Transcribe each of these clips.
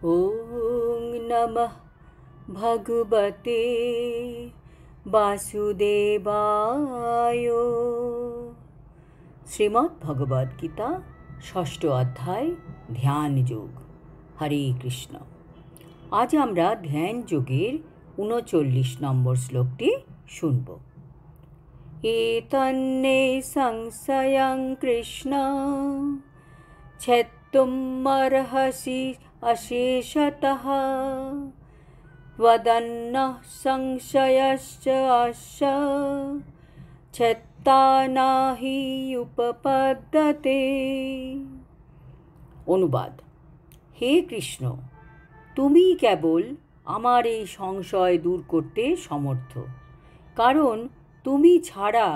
ওং নমঃ ভগবতে বাসুদেবায়। শ্রীমদ্ ভগবদ্ গীতা ষষ্ঠ অধ্যায় ধ্যান যোগ। হরে কৃষ্ণ। আজ আমরা ধ্যান যোগের ৩৯ নম্বর শ্লোকটি শুনব। এতন্নে সংশয়ং কৃষ্ণ ছেত্তুমর্হসি অশেষতঃ वदन्नः संशयश्च अस्य छेत्ता नाहि उपपद्यते। অনুবাদ: হে কৃষ্ণ, তুমি কেবল আমার এই সংশয় দূর করতে সমর্থ, কারণ তুমি ছাড়া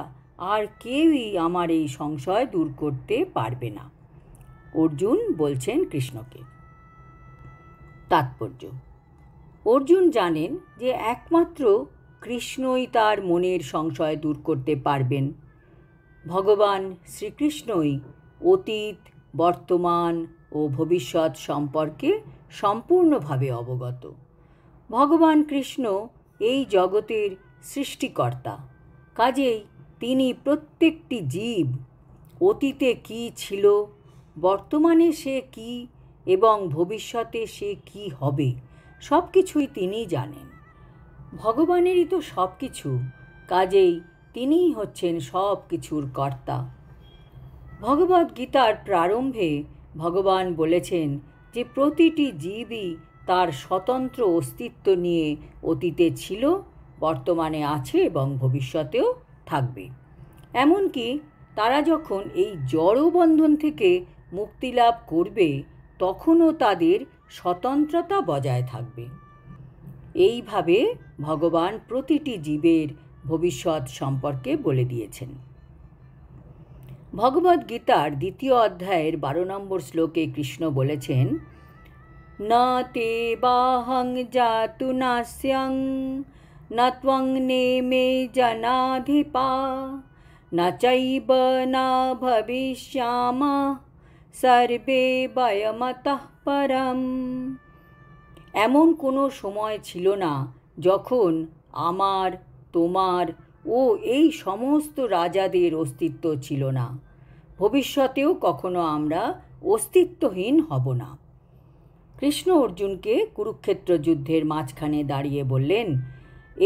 আর কেউই আমার এই সংশয় দূর করতে পারবে না। অর্জুন বলছেন কৃষ্ণকে। তাৎপর্য: অর্জুন জানেন যে একমাত্র কৃষ্ণই তার মনের সংশয় দূর করতে পারবেন। ভগবান শ্রীকৃষ্ণই অতীত, বর্তমান ও ভবিষ্যৎ সম্পর্কে সম্পূর্ণভাবে অবগত। ভগবান কৃষ্ণ এই জগতের সৃষ্টিকর্তা, কাজেই তিনি প্রত্যেকটি জীব অতীতে কী ছিল, বর্তমানে সে কী এবং ভবিষ্যতে সে কী হবে সব কিছুই তিনি জানেন। ভগবানেরই তো সব কিছু, কাজেই তিনিই হচ্ছেন সব কিছুর কর্তা। ভগবদ্গীতার প্রারম্ভে ভগবান বলেছেন যে প্রতিটি জীবই তার স্বতন্ত্র অস্তিত্ব নিয়ে অতীতে ছিল, বর্তমানে আছে এবং ভবিষ্যতেও থাকবে। এমনকি তারা যখন এই জড়বন্ধন থেকে মুক্তি লাভ করবে তখনও তাদের স্বতন্ত্রতা বজায় থাকবে। এইভাবে ভগবান প্রতিটি জীবের ভবিষ্যৎ সম্পর্কে বলে দিয়েছেন। ভগবদ্গীতার ২য় অধ্যায়ের ১২ নম্বর শ্লোকে কৃষ্ণ বলেছেন, ন তে বাহং জাতু নাস্যং ন ত্বং নেমে জনাধিপা ন চৈব ন ভবিষ্যামঃ সর্বে বয়মতঃ পরম। এমন কোনো সময় ছিল না যখন আমার, তোমার ও এই সমস্ত রাজাদের অস্তিত্ব ছিল না। ভবিষ্যতেও কখনো আমরা অস্তিত্বহীন হব না। কৃষ্ণ অর্জুনকে কুরুক্ষেত্র যুদ্ধের মাঝখানে দাঁড়িয়ে বললেন,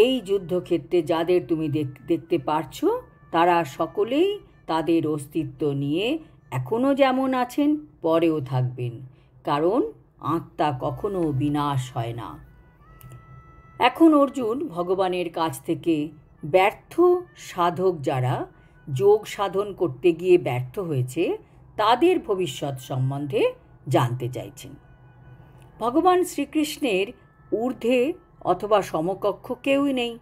এই যুদ্ধক্ষেত্রে যাদের তুমি দেখতে পারছ তারা সকলেই তাদের অস্তিত্ব নিয়ে এখনও যেমন আছেন, পরেও থাকবেন, কারণ আত্মা কখনো বিনাশ হয় না। এখন অর্জুন ভগবানের কাছ থেকে ব্যর্থ সাধক যারা যোগ সাধন করতে গিয়ে ব্যর্থ হয়েছে তাদের ভবিষ্যৎ সম্বন্ধে জানতে চাইছেন। ভগবান শ্রীকৃষ্ণের ঊর্ধ্বে অথবা সমকক্ষ কেউই নেই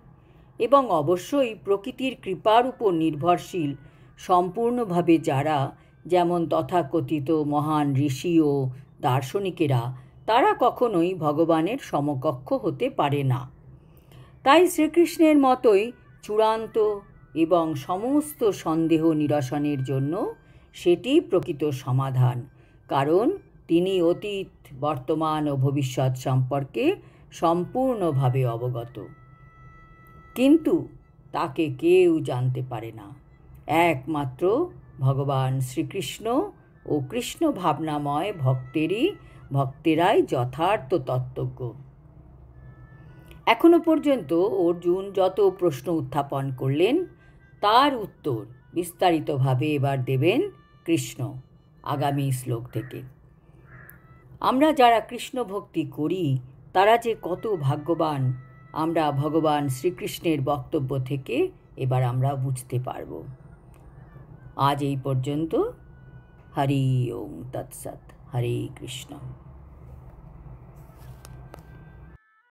এবং অবশ্যই প্রকৃতির কৃপার উপর নির্ভরশীল সম্পূর্ণভাবে যারা, যেমন তথাকথিত মহান ঋষি ও দার্শনিকেরা, তারা কখনোই ভগবানের সমকক্ষ হতে পারে না। তাই শ্রীকৃষ্ণের মতোই চূড়ান্ত এবং সমস্ত সন্দেহ নিরসনের জন্য সেটি প্রকৃত সমাধান, কারণ তিনি অতীত, বর্তমান ও ভবিষ্যৎ সম্পর্কে সম্পূর্ণভাবে অবগত। কিন্তু তাকে কেউ জানতে পারে না, একমাত্র ভগবান শ্রীকৃষ্ণ ও কৃষ্ণ ভাবনাময় ভক্তেরাই যথার্থ তত্ত্বজ্ঞ। এখনো পর্যন্ত অর্জুন যত প্রশ্ন উত্থাপন করলেন তার উত্তর বিস্তারিতভাবে এবার দেবেন কৃষ্ণ আগামী শ্লোক থেকে। আমরা যারা কৃষ্ণ ভক্তি করি তারা যে কত ভাগ্যবান আমরা ভগবান শ্রীকৃষ্ণের বক্তব্য থেকে এবার আমরা বুঝতে পারব। আজ এই পর্যন্ত। হরি ওম তৎসৎ। হরে কৃষ্ণ।